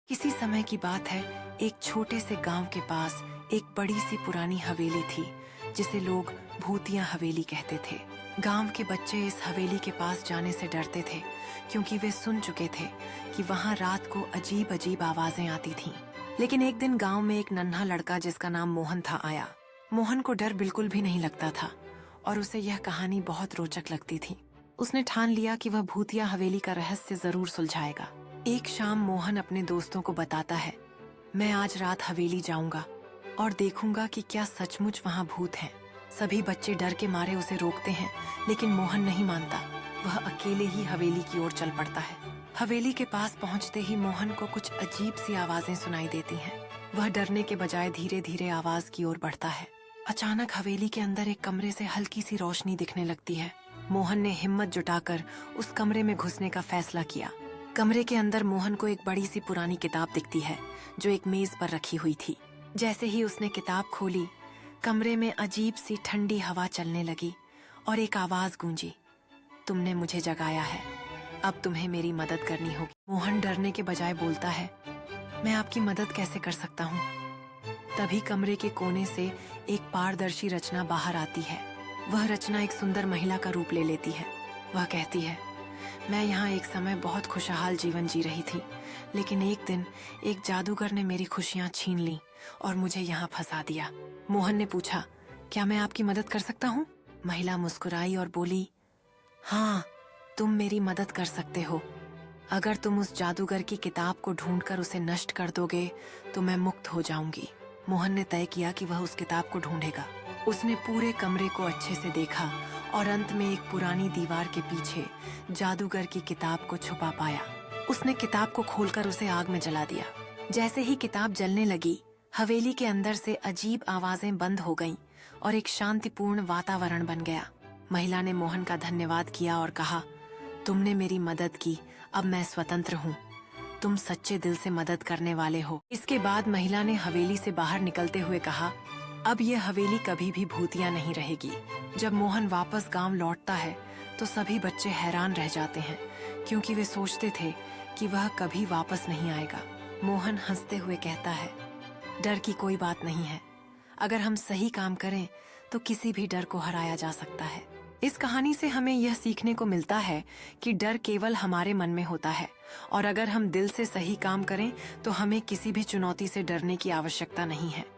किसी समय की बात है, एक छोटे से गांव के पास एक बड़ी सी पुरानी हवेली थी जिसे लोग भूतिया हवेली कहते थे। गांव के बच्चे इस हवेली के पास जाने से डरते थे क्योंकि वे सुन चुके थे कि वहां रात को अजीब अजीब आवाजें आती थीं। लेकिन एक दिन गांव में एक नन्हा लड़का जिसका नाम मोहन था आया। मोहन को डर बिल्कुल भी नहीं लगता था और उसे यह कहानी बहुत रोचक लगती थी। उसने ठान लिया कि वह भूतिया हवेली का रहस्य जरूर सुलझाएगा। एक शाम मोहन अपने दोस्तों को बताता है, मैं आज रात हवेली जाऊंगा और देखूंगा कि क्या सचमुच वहां भूत हैं। सभी बच्चे डर के मारे उसे रोकते हैं, लेकिन मोहन नहीं मानता। वह अकेले ही हवेली की ओर चल पड़ता है। हवेली के पास पहुंचते ही मोहन को कुछ अजीब सी आवाजें सुनाई देती हैं। वह डरने के बजाय धीरे धीरे आवाज की ओर बढ़ता है। अचानक हवेली के अंदर एक कमरे से हल्की सी रोशनी दिखने लगती है। मोहन ने हिम्मत जुटाकर उस कमरे में घुसने का फैसला किया। कमरे के अंदर मोहन को एक बड़ी सी पुरानी किताब दिखती है जो एक मेज पर रखी हुई थी। जैसे ही उसने किताब खोली, कमरे में अजीब सी ठंडी हवा चलने लगी और एक आवाज गूंजी, तुमने मुझे जगाया है, अब तुम्हें मेरी मदद करनी होगी। मोहन डरने के बजाय बोलता है, मैं आपकी मदद कैसे कर सकता हूँ? तभी कमरे के कोने से एक पारदर्शी रचना बाहर आती है। वह रचना एक सुंदर महिला का रूप ले लेती है। वह कहती है, मैं यहाँ एक समय बहुत खुशहाल जीवन जी रही थी, लेकिन एक दिन एक जादूगर ने मेरी खुशियाँ छीन ली और मुझे यहाँ फंसा दिया। मोहन ने पूछा, क्या मैं आपकी मदद कर सकता हूँ? महिला मुस्कुराई और बोली, हाँ, तुम मेरी मदद कर सकते हो। अगर तुम उस जादूगर की किताब को ढूंढकर उसे नष्ट कर दोगे तो मैं मुक्त हो जाऊंगी। मोहन ने तय किया कि वह उस किताब को ढूंढेगा। उसने पूरे कमरे को अच्छे से देखा और अंत में एक पुरानी दीवार के पीछे जादूगर की किताब को छुपा पाया। उसने किताब को खोलकर उसे आग में जला दिया। जैसे ही किताब जलने लगी, हवेली के अंदर से अजीब आवाजें बंद हो गईं और एक शांतिपूर्ण वातावरण बन गया। महिला ने मोहन का धन्यवाद किया और कहा, तुमने मेरी मदद की, अब मैं स्वतंत्र हूँ। तुम सच्चे दिल से मदद करने वाले हो। इसके बाद महिला ने हवेली से बाहर निकलते हुए कहा, अब यह हवेली कभी भी भूतिया नहीं रहेगी। जब मोहन वापस गांव लौटता है तो सभी बच्चे हैरान रह जाते हैं क्योंकि वे सोचते थे कि वह कभी वापस नहीं आएगा। मोहन हंसते हुए कहता है, डर की कोई बात नहीं है। अगर हम सही काम करें तो किसी भी डर को हराया जा सकता है। इस कहानी से हमें यह सीखने को मिलता है कि डर केवल हमारे मन में होता है और अगर हम दिल से सही काम करें तो हमें किसी भी चुनौती से डरने की आवश्यकता नहीं है।